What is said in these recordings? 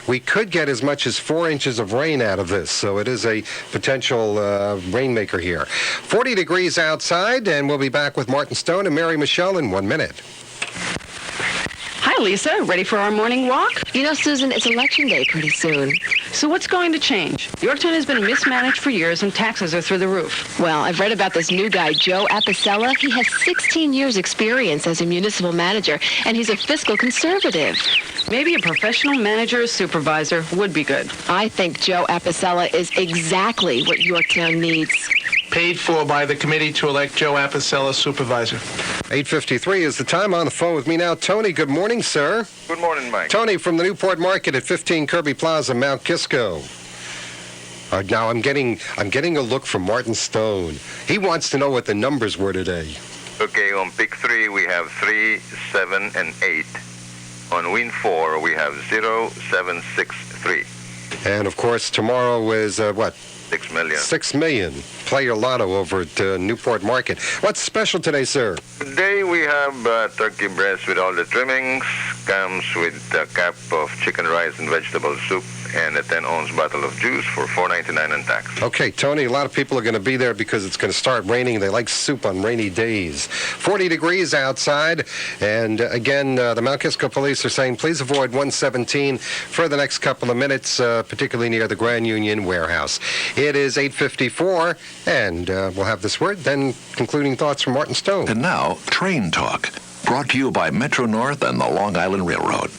we could get as much as 4 inches of rain out of this, so it is a potential rainmaker here. 40 degrees outside, and we'll be back with Martin Stone and Mary Michele in 1 minute. Hi, Lisa. Ready for our morning walk? You know, Susan, it's election day pretty soon. So what's going to change? Yorktown has been mismanaged for years, and taxes are through the roof. Well, I've read about this new guy, Joe Apicella. He has 16 years' experience as a municipal manager, and he's a fiscal conservative. Maybe a professional manager or supervisor would be good. I think Joe Apicella is exactly what Yorktown needs. Paid for by the committee to elect Joe Apicella supervisor. 8:53 is the time. On the phone with me now, Tony. Good morning, sir. Good morning, Mike. Tony from the Newport Market at 15 Kirby Plaza, Mount Kisco. Now I'm getting a look from Martin Stone. He wants to know what the numbers were today. Okay, on pick 3 we have 3, 7, and 8. On win 4 we have 0, 7, 6, 3. And of course tomorrow is what? 6 million. 6 million. Play your lotto over at Newport Market. What's special today, sir? Today we have turkey breast with all the trimmings. Comes with a cup of chicken rice and vegetable soup and a 10-ounce bottle of juice for $4.99 and tax. Okay, Tony, a lot of people are going to be there because it's going to start raining. They like soup on rainy days. 40 degrees outside. And again, the Mount Kisco police are saying please avoid 117 for the next couple of minutes, particularly near the Grand Union warehouse. It is 8:54, and we'll have this word, then concluding thoughts from Martin Stone. And now, Train Talk, brought to you by Metro North and the Long Island Railroad.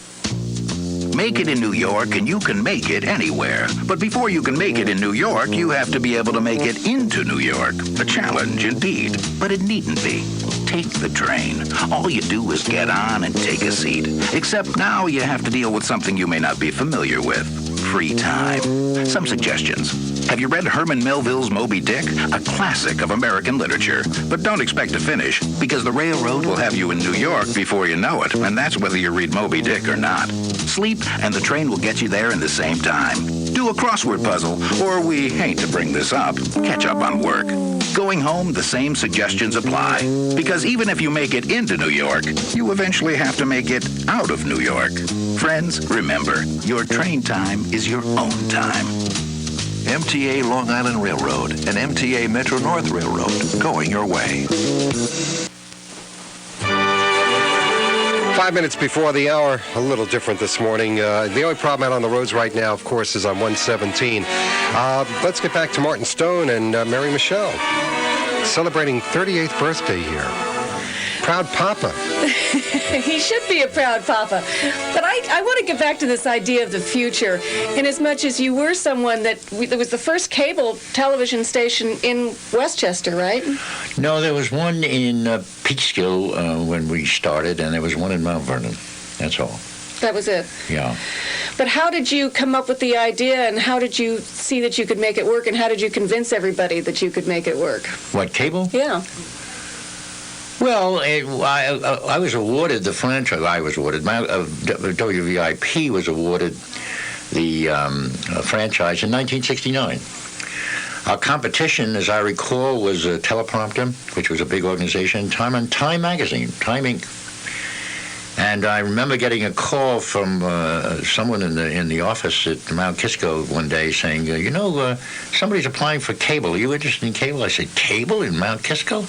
Make it in New York, and you can make it anywhere. But before you can make it in New York, you have to be able to make it into New York. A challenge, indeed. But it needn't be. Take the train. All you do is get on and take a seat. Except now you have to deal with something you may not be familiar with. Free time. Some suggestions. Have you read Herman Melville's Moby Dick? A classic of American literature. But don't expect to finish, because the railroad will have you in New York before you know it, and that's whether you read Moby Dick or not. Sleep, and the train will get you there in the same time. Do a crossword puzzle, or we hate to bring this up, catch up on work. Going home, the same suggestions apply. Because even if you make it into New York, you eventually have to make it out of New York. Friends, remember, your train time is your own time. MTA Long Island Railroad and MTA Metro North Railroad, going your way. 5 minutes before the hour, a little different this morning. The only problem out on the roads right now, of course, is on 117. Let's get back to Martin Stone and Mary Michele, celebrating 38th birthday here. Proud papa. He should be a proud papa. But I want to get back to this idea of the future, in as much as you were someone that was the first cable television station in Westchester, right? No, there was one in Peekskill when we started, and there was one in Mount Vernon. That's all. That was it? Yeah. But how did you come up with the idea, and how did you see that you could make it work, and how did you convince everybody that you could make it work? What, cable? Yeah. Well, I was awarded the franchise. I was awarded. WVIP was awarded the franchise in 1969. Our competition, as I recall, was Teleprompter, which was a big organization, Time Magazine, Time Inc. And I remember getting a call from someone in the office at Mount Kisco one day saying, somebody's applying for cable. Are you interested in cable? I said, cable in Mount Kisco?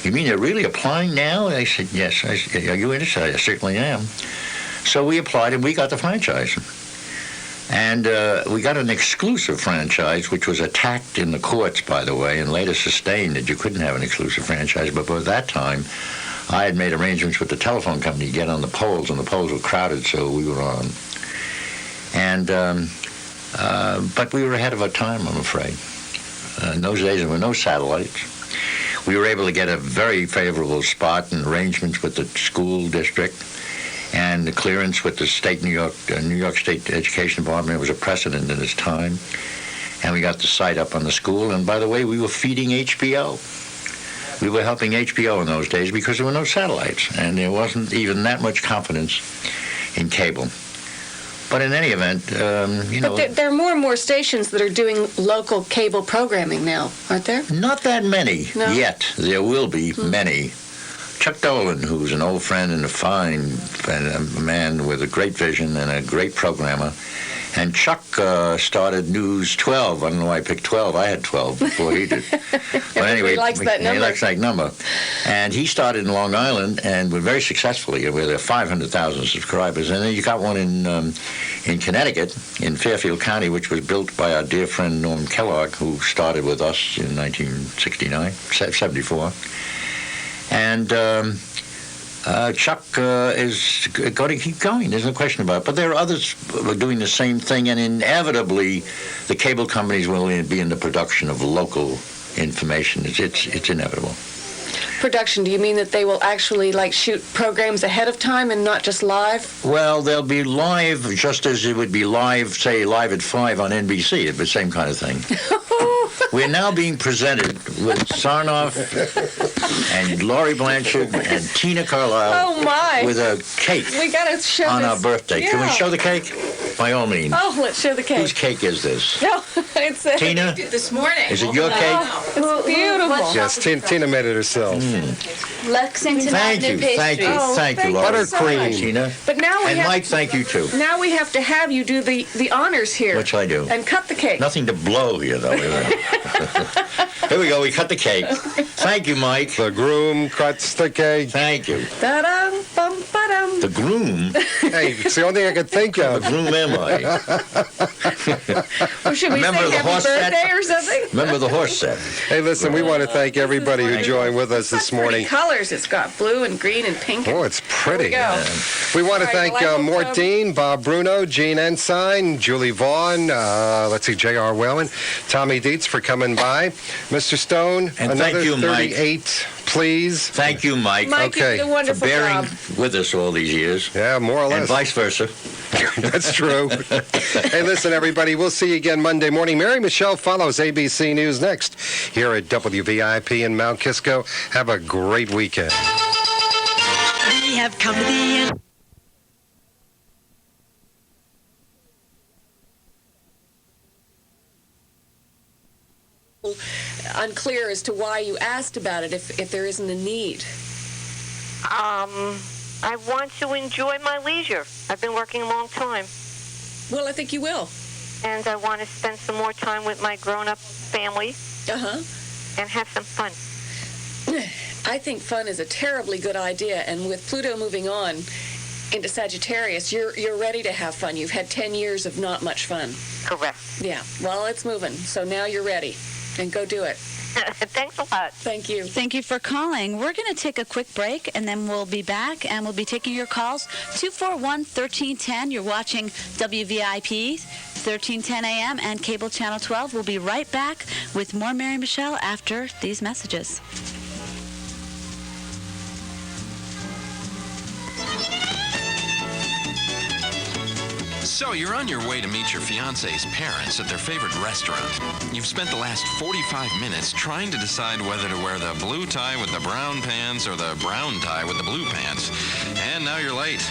You mean they're really applying now? And I said, yes. I said, are you interested? I certainly am. So we applied, and we got the franchise. And we got an exclusive franchise, which was attacked in the courts, by the way, and later sustained that you couldn't have an exclusive franchise. But by that time, I had made arrangements with the telephone company to get on the poles, and the poles were crowded, so we were on. And but we were ahead of our time, I'm afraid. In those days, there were no satellites. We were able to get a very favorable spot and arrangements with the school district and the clearance with the state New York State Education Department. It was a precedent in its time. And we got the site up on the school. And by the way, we were feeding HBO. We were helping HBO in those days because there were no satellites, and there wasn't even that much confidence in cable. But in any event, But there are more and more stations that are doing local cable programming now, aren't there? Not that many yet. There will be many. Chuck Dolan, who's an old friend and a fine man with a great vision and a great programmer, And Chuck started News 12. I don't know why I picked 12. I had 12 before he did. But anyway, He likes that number. He likes that number. And he started in Long Island and went very successfully with 500,000 subscribers. And then you got one in Connecticut, in Fairfield County, which was built by our dear friend Norm Kellogg, who started with us in 74. And Chuck is going to keep going. There's no question about it. But there are others who are doing the same thing, and inevitably, the cable companies will be in the production of local information. It's inevitable. Production, do you mean that they will actually shoot programs ahead of time and not just live? Well, they'll be live just as it would be live, say, live at 5 on NBC. It's the same kind of thing. We're now being presented with Sarnoff and Laurie Blanchard and Tina Carlisle with a cake We gotta show on this. our birthday. Yeah. Can we show the cake? By all means. Oh, let's show the cake. Whose cake is this? No, it's Tina? This morning. Is it your cake? It's beautiful. Yes, Tina made it herself. Lexington Thank Avenue you, pastry. thank you, Oh, thank you, thank Laurie. you so much. Tina. But now we And have Mike, thank you too. now we have to have you do the honors here. Which I do. And cut the cake. Nothing to blow here, though. Here we go. We cut the cake. Thank you, Mike. The groom cuts the cake. Thank you. Da-dum, bum, ba-dum. The groom? Hey, it's the only thing I could think The of. groom am I? Or should we Remember say the happy horse birthday set? or something? Remember the horse set? Hey, listen, we want to thank everybody who joined with us this Pretty morning. colors. It's got blue and green and pink. Oh, it's pretty. There we go. We want to All right, thank well, I hope, Mort Dean, Bob Bruno, Gene Ensign, Julie Vaughn, let's see, J.R. Whalen, Tommy Dietz for coming by. Mr. Stone, And another thank you, Mike. 38, please. Thank you, Mike, Mike, Okay. you did a for wonderful bearing job. with us all these years. Yeah, more or And less. vice versa. That's true. Hey, listen, everybody, we'll see you again Monday morning. Mary Michele follows ABC News next here at WVIP in Mount Kisco. Have a great weekend. We have come to the end. Unclear as to why you asked about it if there isn't a need. I want to enjoy my leisure. I've been working a long time. Well, I think you will. And I want to spend some more time with my grown-up family Uh-huh. and have some fun. I think fun is a terribly good idea, and with Pluto moving on into Sagittarius, you're ready to have fun. You've had 10 years of not much fun. Correct. Yeah, well, it's moving, so now you're ready. And go do it. Thanks a lot. Thank you. Thank you for calling. We're going to take a quick break, and then we'll be back, and we'll be taking your calls. 241-1310. You're watching WVIP, 1310 a.m. and Cable Channel 12. We'll be right back with more Mary Michele after these messages. So you're on your way to meet your fiance's parents at their favorite restaurant. You've spent the last 45 minutes trying to decide whether to wear the blue tie with the brown pants or the brown tie with the blue pants. And now you're late.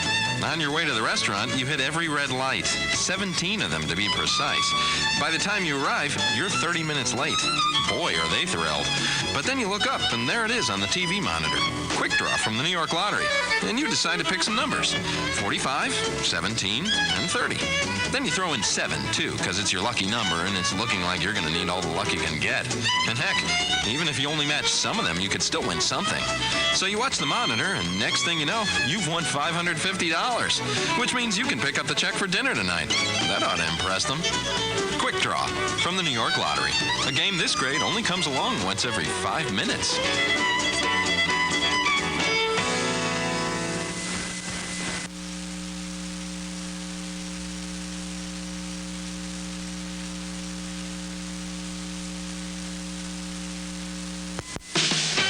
On your way to the restaurant, you hit every red light, 17 of them to be precise. By the time you arrive, you're 30 minutes late. Boy, are they thrilled. But then you look up, and there it is on the TV monitor. Quick draw from the New York Lottery. And you decide to pick some numbers. 45, 17, and 30. Then you throw in 7, too, because it's your lucky number, and it's looking like you're going to need all the luck you can get. And heck, even if you only match some of them, you could still win something. So you watch the monitor, and next thing you know, you've won $550, which means you can pick up the check for dinner tonight. That ought to impress them. Quick Draw from the New York Lottery. A game this great only comes along once every 5 minutes.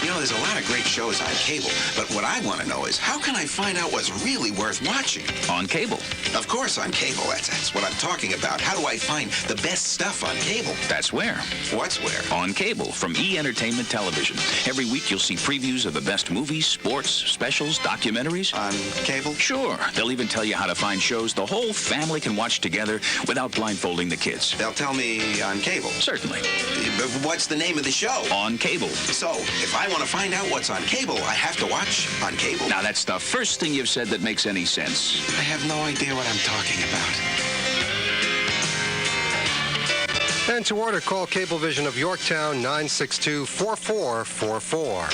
You know, there's a lot of great shows on cable, but what I want to know is how can I find out what's really worth watching? On cable. Of course, on cable. That's what I'm talking about. How do I find the best stuff on cable? That's where. What's where? On cable from E! Entertainment Television. Every week you'll see previews of the best movies, sports, specials, documentaries. On cable? Sure. They'll even tell you how to find shows the whole family can watch together without blindfolding the kids. They'll tell me on cable. Certainly. But what's the name of the show? On cable. So, if I want to find out what's on cable, I have to watch on cable. Now, that's the first thing you've said that makes any sense. I have no idea what I'm talking about. And to order, call Cablevision of Yorktown, 962-4444.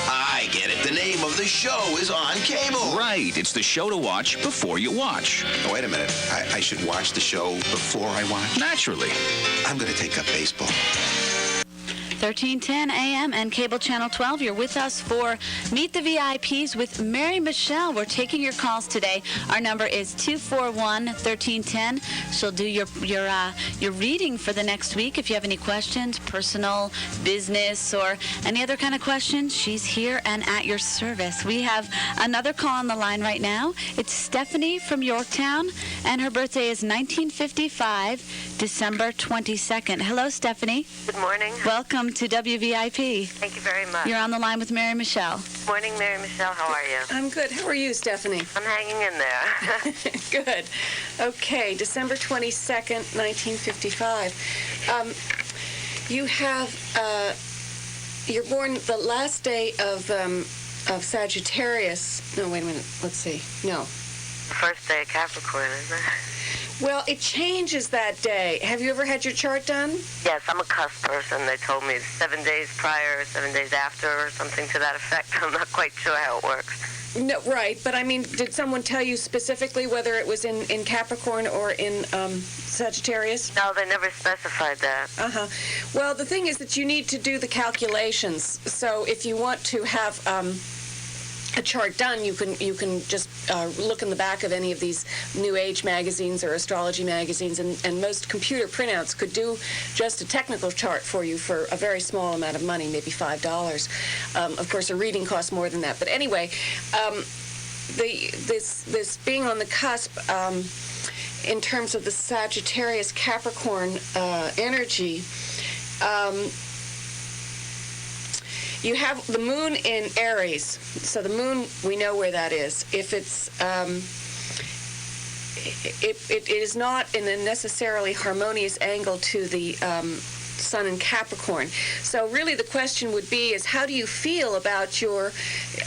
I get it. The name of the show is on cable. Right. It's the show to watch before you watch. Oh, wait a minute. I should watch the show before I watch? Naturally. I'm going to take up baseball. 1310 AM and Cable Channel 12. You're with us for Meet the VIPs with Mary Michele. We're taking your calls today. Our number is 241-1310. She'll do your reading for the next week. If you have any questions, personal, business, or any other kind of questions, she's here and at your service. We have another call on the line right now. It's Stephanie from Yorktown, and her birthday is 1955, December 22nd. Hello, Stephanie. Good morning. Welcome to WVIP. Thank you very much. You're on the line with Mary Michele. Morning, Mary Michele. How are you? I'm good. How are you, Stephanie? I'm hanging in there. Good. Okay, December 22nd, 1955. You have, you're born the last day of Sagittarius. No, wait a minute. Let's see. No. First day of Capricorn, isn't it? Well, it changes that day. Have you ever had your chart done? Yes, I'm a cusp person. They told me 7 days prior, 7 days after, or something to that effect. I'm not quite sure how it works. No, right. But, I mean, did someone tell you specifically whether it was in Capricorn or in Sagittarius? No, they never specified that. Uh-huh. Well, the thing is that you need to do the calculations. So if you want to have a chart done, you can just look in the back of any of these New Age magazines or astrology magazines, and most computer printouts could do just a technical chart for you for a very small amount of money, maybe $5. Of course, a reading costs more than that. But anyway, this being on the cusp, in terms of the Sagittarius Capricorn energy. You have the moon in Aries, so the moon, we know where that is. If it's, it is not in a necessarily harmonious angle to the sun in Capricorn. So really the question would be is how do you feel about your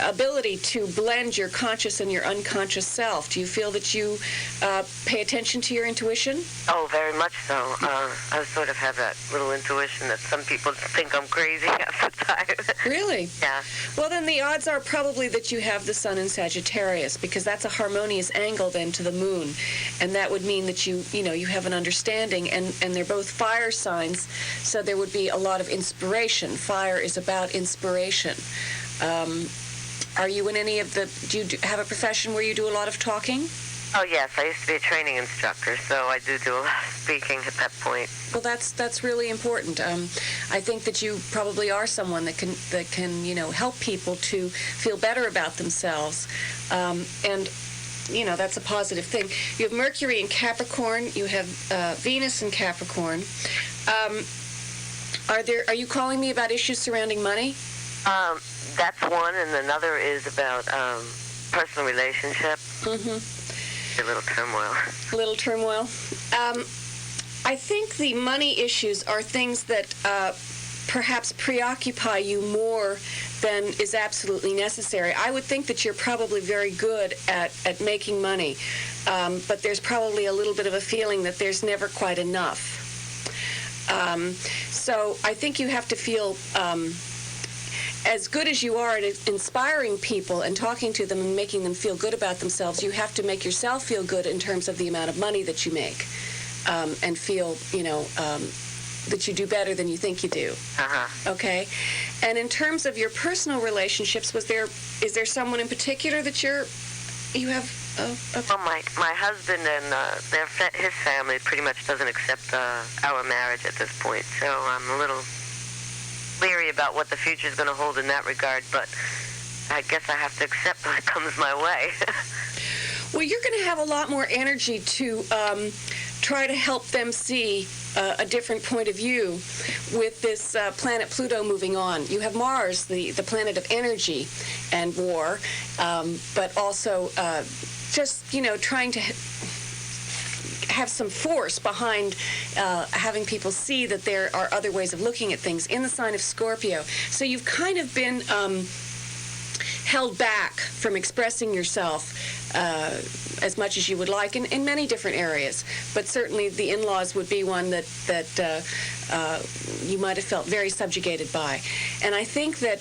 ability to blend your conscious and your unconscious self? Do you feel that you pay attention to your intuition? Oh, very much so. I sort of have that little intuition that some people think I'm crazy half the time. Really? Yeah. Well, then the odds are probably that you have the sun in Sagittarius, because that's a harmonious angle then to the moon, and that would mean that you have an understanding, and they're both fire signs, so there would be a lot of inspiration. Fire is about inspiration. Are you in any of the? Do you have a profession where you do a lot of talking? Oh, yes. I used to be a training instructor, so I do a lot of speaking at that point. Well, that's really important. I think that you probably are someone that can help people to feel better about themselves, and that's a positive thing. You have Mercury in Capricorn. You have Venus in Capricorn. Are you calling me about issues surrounding money? That's one, and another is about personal relationship. Mm-hmm. A little turmoil. A little turmoil. I think the money issues are things that perhaps preoccupy you more than is absolutely necessary. I would think that you're probably very good at making money, but there's probably a little bit of a feeling that there's never quite enough. So I think you have to feel as good as you are at inspiring people and talking to them and making them feel good about themselves. You have to make yourself feel good in terms of the amount of money that you make, and feel, that you do better than you think you do. Uh-huh. Okay? And in terms of your personal relationships, is there someone in particular that you have? Well, my husband and his family pretty much doesn't accept our marriage at this point, so I'm a little leery about what the future is going to hold in that regard, but I guess I have to accept what comes my way. Well, you're going to have a lot more energy to try to help them see a different point of view with this planet Pluto moving on. You have Mars, the planet of energy and war, but also just, trying to have some force behind having people see that there are other ways of looking at things in the sign of Scorpio. So you've kind of been held back from expressing yourself as much as you would like in many different areas. But certainly the in-laws would be one that you might have felt very subjugated by. And I think that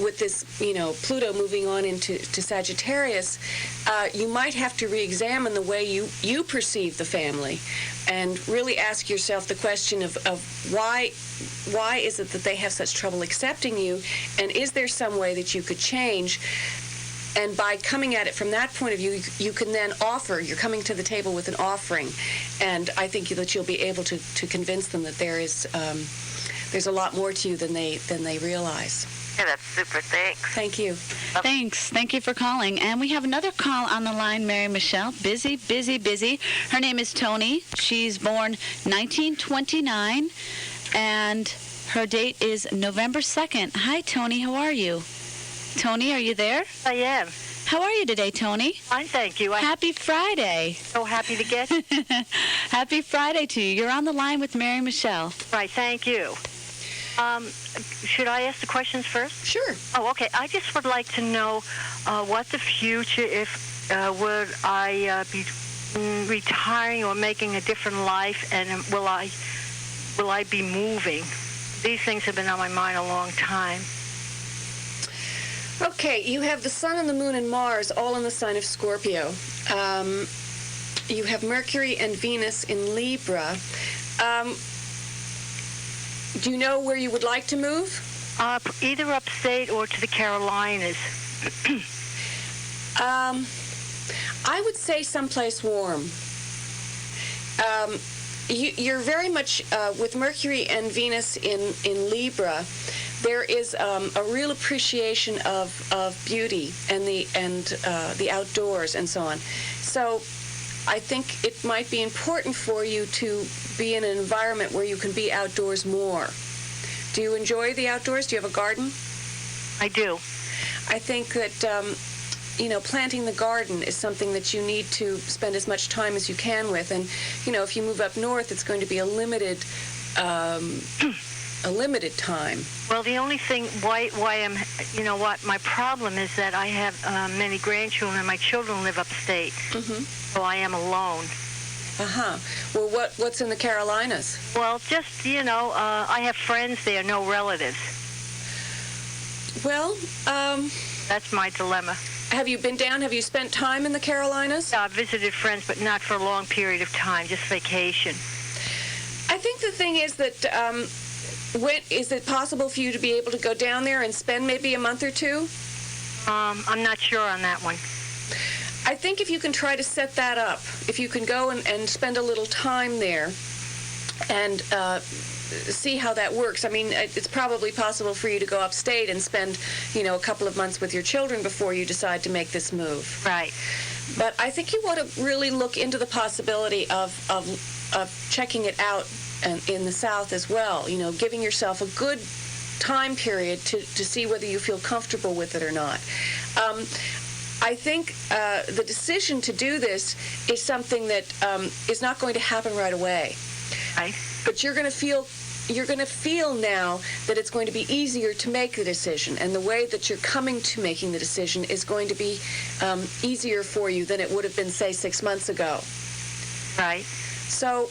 with this, Pluto moving on into Sagittarius, you might have to re-examine the way you perceive the family, and really ask yourself the question of why is it that they have such trouble accepting you, and is there some way that you could change? And by coming at it from that point of view, you can then offer. You're coming to the table with an offering, and I think that you'll be able to convince them that there's a lot more to you than they realize. Yeah, that's super. Thanks. Thank you. Thanks. Thank you for calling. And we have another call on the line, Mary Michele. Busy, busy, busy. Her name is Tony. She's born 1929, and her date is November 2nd. Hi, Tony. How are you? Tony, are you there? I am. How are you today, Tony? Fine, thank you. Happy Friday. So happy to get you. Happy Friday to you. You're on the line with Mary Michele. Right, thank you. Should I ask the questions first? Sure. Oh, okay. I just would like to know what the future, if would I be retiring or making a different life, and will I be moving? These things have been on my mind a long time. Okay, you have the Sun and the Moon and Mars all in the sign of Scorpio. You have Mercury and Venus in Libra. Do you know where you would like to move? Either upstate or to the Carolinas. I would say someplace warm. You're very much, with Mercury and Venus in Libra, there is a real appreciation of beauty and the outdoors and so on. So I think it might be important for you to be in an environment where you can be outdoors more. Do you enjoy the outdoors? Do you have a garden? I do. I think that, planting the garden is something that you need to spend as much time as you can with. And, if you move up north, it's going to be a limited time. Well, the only thing why I'm, my problem is that I have many grandchildren, and my children live upstate. Mm-hmm. So I am alone. Uh-huh. Well, what's in the Carolinas? Well, just, I have friends there, no relatives. Well, that's my dilemma. Have you been down? Have you spent time in the Carolinas? Yeah, I've visited friends, but not for a long period of time, just vacation. I think the thing is that, is it possible for you to be able to go down there and spend maybe a month or two? I'm not sure on that one. I think if you can try to set that up, if you can go and spend a little time there and see how that works. I mean, it's probably possible for you to go upstate and spend, a couple of months with your children before you decide to make this move. Right. But I think you want to really look into the possibility of checking it out in the South as well, giving yourself a good time period to see whether you feel comfortable with it or not. I think the decision to do this is something that is not going to happen right away. Right. But you're going to feel now that it's going to be easier to make the decision, and the way that you're coming to making the decision is going to be easier for you than it would have been, say, 6 months ago. Right. So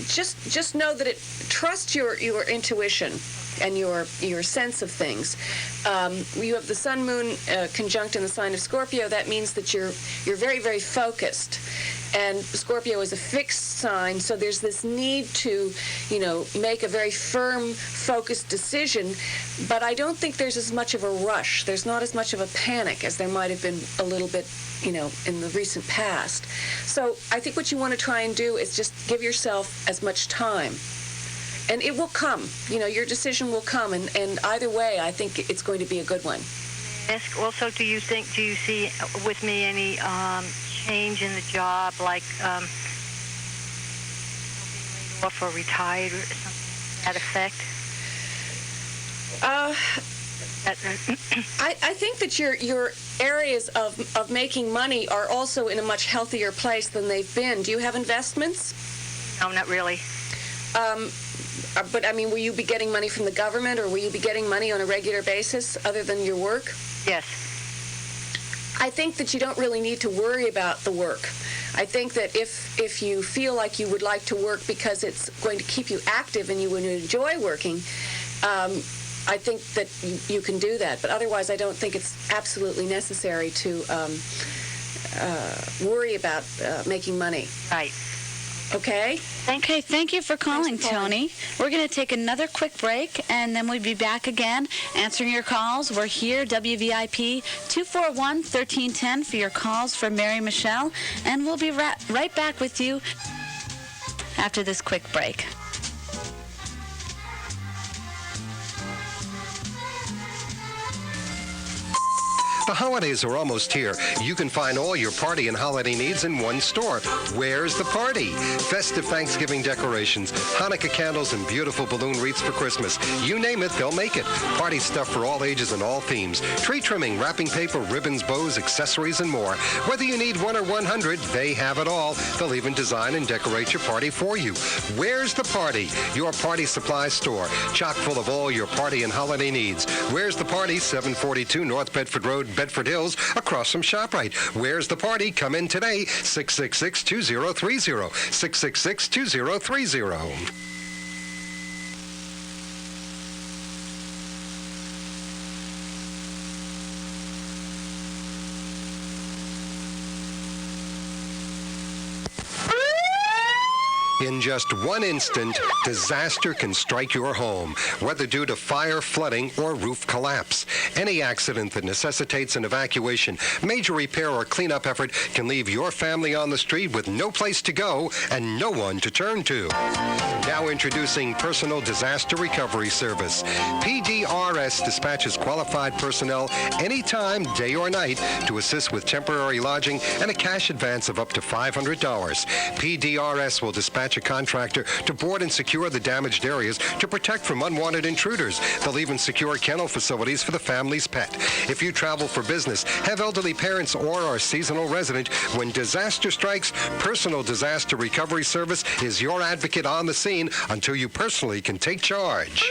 just know that trust your intuition and your sense of things. You have the Sun Moon conjunct in the sign of Scorpio. That means that you're very, very focused. And Scorpio is a fixed sign, so there's this need to, make a very firm, focused decision. But I don't think there's as much of a rush. There's not as much of a panic as there might have been a little bit, in the recent past. So I think what you want to try and do is just give yourself as much time. And it will come. Your decision will come. And either way, I think it's going to be a good one. Ask also, do you see with me any change in the job, like being laid off or retired or something to that effect? I think that your areas of making money are also in a much healthier place than they've been. Do you have investments? No, not really. But, will you be getting money from the government, or will you be getting money on a regular basis other than your work? Yes. I think that you don't really need to worry about the work. I think that if you feel like you would like to work because it's going to keep you active and you would enjoy working, I think that you can do that. But otherwise, I don't think it's absolutely necessary to worry about making money. Right. Okay? Okay, thank you for calling, Tony. We're going to take another quick break, and then we'll be back again answering your calls. We're here, WVIP 241-1310 for your calls for Mary Michele, and we'll be right back with you after this quick break. The holidays are almost here. You can find all your party and holiday needs in one store. Where's the Party? Festive Thanksgiving decorations, Hanukkah candles, and beautiful balloon wreaths for Christmas. You name it, they'll make it. Party stuff for all ages and all themes. Tree trimming, wrapping paper, ribbons, bows, accessories, and more. Whether you need 1 or 100, they have it all. They'll even design and decorate your party for you. Where's the Party? Your party supply store. Chock full of all your party and holiday needs. Where's the Party? 742 North Bedford Road, Bedford Hills, across from ShopRite. Where's the Party? Come in today, 666-2030, 666-2030. In just one instant, disaster can strike your home, whether due to fire, flooding, or roof collapse. Any accident that necessitates an evacuation, major repair, or cleanup effort can leave your family on the street with no place to go and no one to turn to. Now introducing Personal Disaster Recovery Service. PDRS dispatches qualified personnel anytime, day or night, to assist with temporary lodging and a cash advance of up to $500. PDRS will dispatch a contractor to board and secure the damaged areas to protect from unwanted intruders. They'll even secure kennel facilities for the family's pet. If you travel for business, have elderly parents, or are a seasonal resident, when disaster strikes, Personal Disaster Recovery Service is your advocate on the scene until you personally can take charge.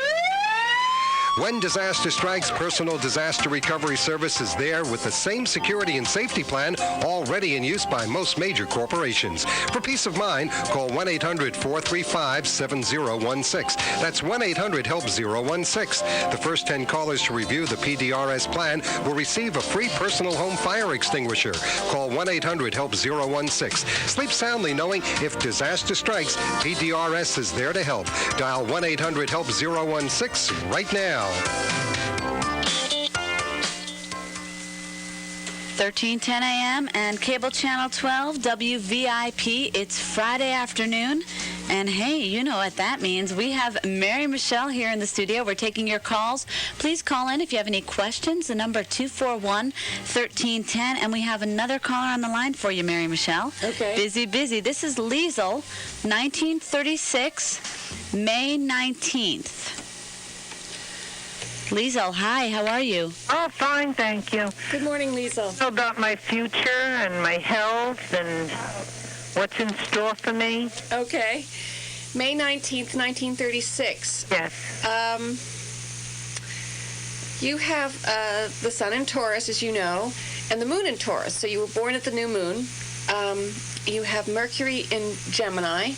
When disaster strikes, Personal Disaster Recovery Service is there with the same security and safety plan already in use by most major corporations. For peace of mind, call 1-800-435-7016. That's 1-800-HELP-016. The first 10 callers to review the PDRS plan will receive a free personal home fire extinguisher. Call 1-800-HELP-016. Sleep soundly knowing if disaster strikes, PDRS is there to help. Dial 1-800-HELP-016 right now. 1310 a.m. and cable channel 12 WVIP. It's Friday afternoon, and hey, you know what that means. We have Mary Michele here in the studio. We're taking your calls. Please call in if you have any questions. The number 241-1310, and we have another caller on the line for you, Mary Michele. Okay. Busy. This is Liesel, 1936, May 19th. Liesel, hi, how are you? Oh, fine, thank you. Good morning, Liesel. About my future and my health and what's in store for me. Okay. May 19th, 1936. Yes. You have the sun in Taurus, as you know, and the moon in Taurus. So you were born at the new moon. You have Mercury in Gemini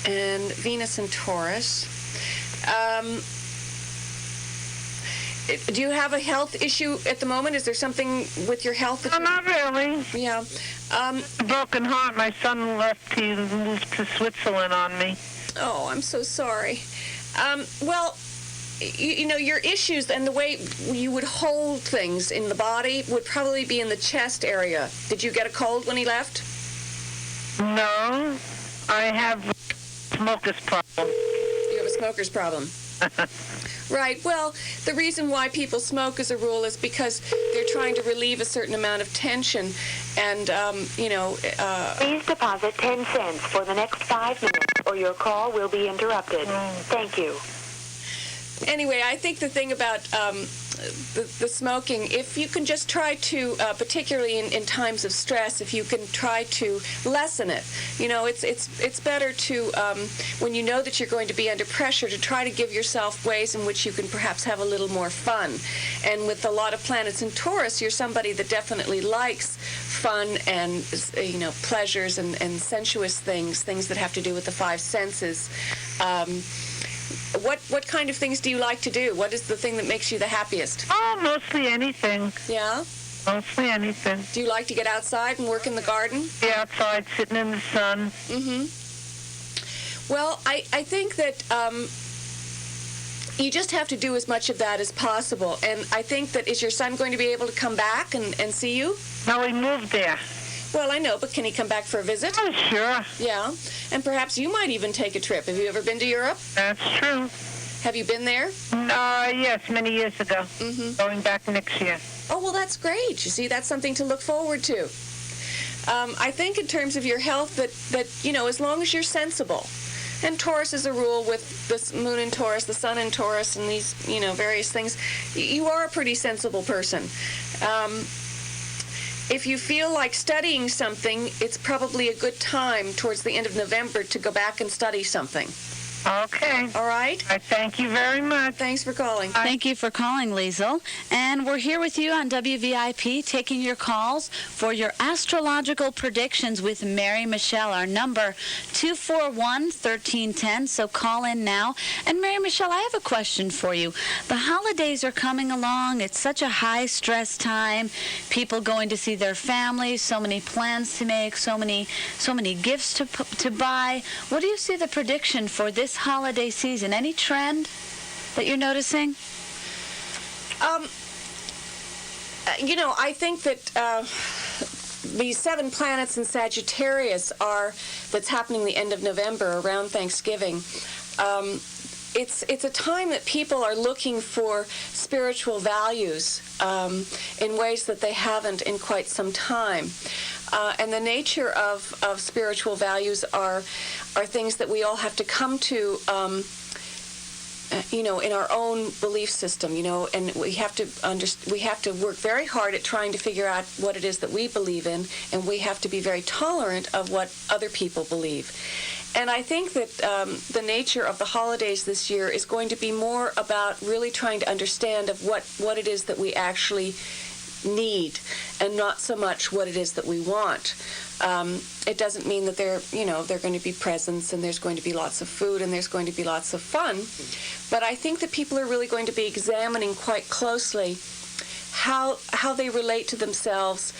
and Venus in Taurus. Do you have a health issue at the moment? Is there something with your health? No, not really. Yeah. A broken heart. My son left. He moved to Switzerland on me. Oh, I'm so sorry. Well, you know, your issues and the way you would hold things in the body would probably be in the chest area. Did you get a cold when he left? No. I have a smoker's problem. You have a smoker's problem. Right. Well, the reason why people smoke as a rule is because they're trying to relieve a certain amount of tension. And, you know... Please deposit 10 cents for the next 5 minutes, or your call will be interrupted. Thank you. Anyway, I think the thing about the smoking, if you can just try to, particularly in times of stress, if you can try to lessen it. You know, it's better to, when you know that you're going to be under pressure, to try to give yourself ways in which you can perhaps have a little more fun. And with a lot of planets in Taurus, you're somebody that definitely likes fun and, you know, pleasures and sensuous things that have to do with the five senses. What kind of things do you like to do? What is the thing that makes you the happiest? Oh, mostly anything. Yeah? Mostly anything. Do you like to get outside and work in the garden? Be outside, sitting in the sun. Mm-hmm. Well, I think that you just have to do as much of that as possible. And I think that, is your son going to be able to come back and see you? No, he moved there. Well, I know, but can he come back for a visit? Oh, sure. Yeah, and perhaps you might even take a trip. Have you ever been to Europe? That's true. Have you been there? Yes, many years ago. Mm-hmm. Going back next year. Oh, well, that's great. You see, that's something to look forward to. I think in terms of your health that, you know, as long as you're sensible, and Taurus is a rule with the moon in Taurus, the sun in Taurus, and these, you know, various things, you are a pretty sensible person. If you feel like studying something, it's probably a good time towards the end of November to go back and study something. Okay. All right? I thank you very much. Thanks for calling. Thank you for calling, Liesl. And we're here with you on WVIP, taking your calls for your astrological predictions with Mary Michele. Our number, 241-1310, so call in now. And Mary Michele, I have a question for you. The holidays are coming along. It's such a high-stress time. People going to see their families, so many plans to make, so many gifts to buy. What do you see the prediction for this holiday season? Any trend that you're noticing? You know, I think that these 7 planets in Sagittarius that's happening the end of November around Thanksgiving. It's a time that people are looking for spiritual values in ways that they haven't in quite some time. And the nature of spiritual values are things that we all have to come to, you know, in our own belief system, you know, and we have to work very hard at trying to figure out what it is that we believe in, and we have to be very tolerant of what other people believe. And I think that the nature of the holidays this year is going to be more about really trying to understand of what it is that we actually need, and not so much what it is that we want. It doesn't mean that they're going to be presents and there's going to be lots of food and there's going to be lots of fun, but I think that people are really going to be examining quite closely how they relate to themselves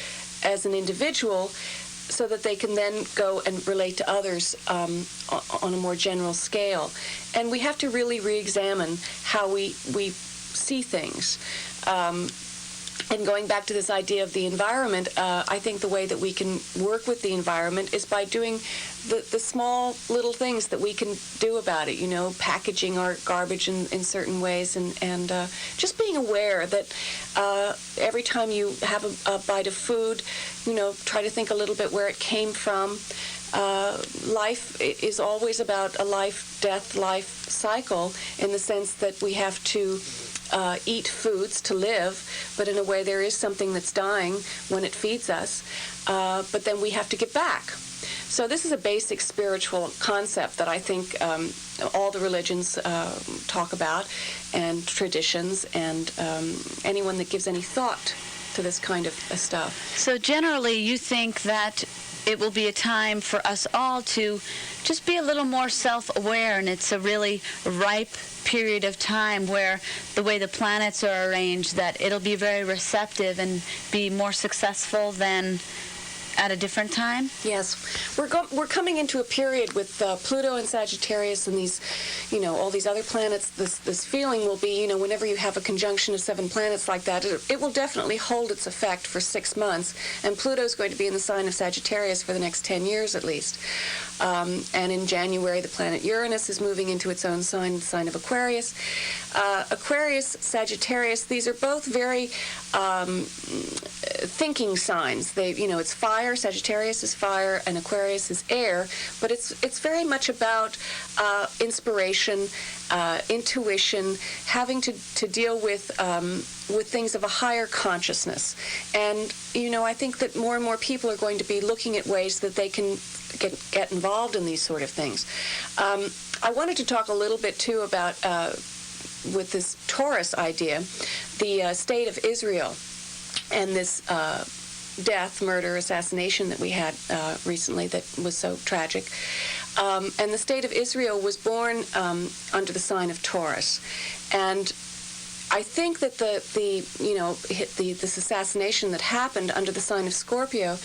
as an individual, so that they can then go and relate to others on a more general scale. And we have to really re-examine how we see things. And going back to this idea of the environment, I think the way that we can work with the environment is by doing the small little things that we can do about it, you know, packaging our garbage in certain ways, and just being aware that every time you have a bite of food, you know, try to think a little bit where it came from. Life is always about a life-death-life cycle, in the sense that we have to eat foods to live, but in a way there is something that's dying when it feeds us, but then we have to give back. So this is a basic spiritual concept that I think all the religions talk about, and traditions, and anyone that gives any thought to this kind of stuff. So generally you think that it will be a time for us all to just be a little more self-aware, and it's a really ripe period of time where the way the planets are arranged, that it'll be very receptive and be more successful than at a different time? Yes. We're coming into a period with Pluto and Sagittarius and these, you know, all these other planets. This feeling will be, you know, whenever you have a conjunction of 7 planets like that, it will definitely hold its effect for 6 months. And Pluto's going to be in the sign of Sagittarius for the next 10 years at least. And in January, the planet Uranus is moving into its own sign, the sign of Aquarius. Aquarius, Sagittarius, these are both very thinking signs. They, you know, it's fire fire, Sagittarius is fire, and Aquarius is air, but it's very much about inspiration, intuition, having to deal with things of a higher consciousness. And, I think that more and more people are going to be looking at ways that they can get involved in these sort of things. I wanted to talk a little bit, too, about, with this Taurus idea, the state of Israel and this death, murder, assassination that we had recently that was so tragic. And the state of Israel was born under the sign of Taurus. And I think that this assassination that happened under the sign of Scorpio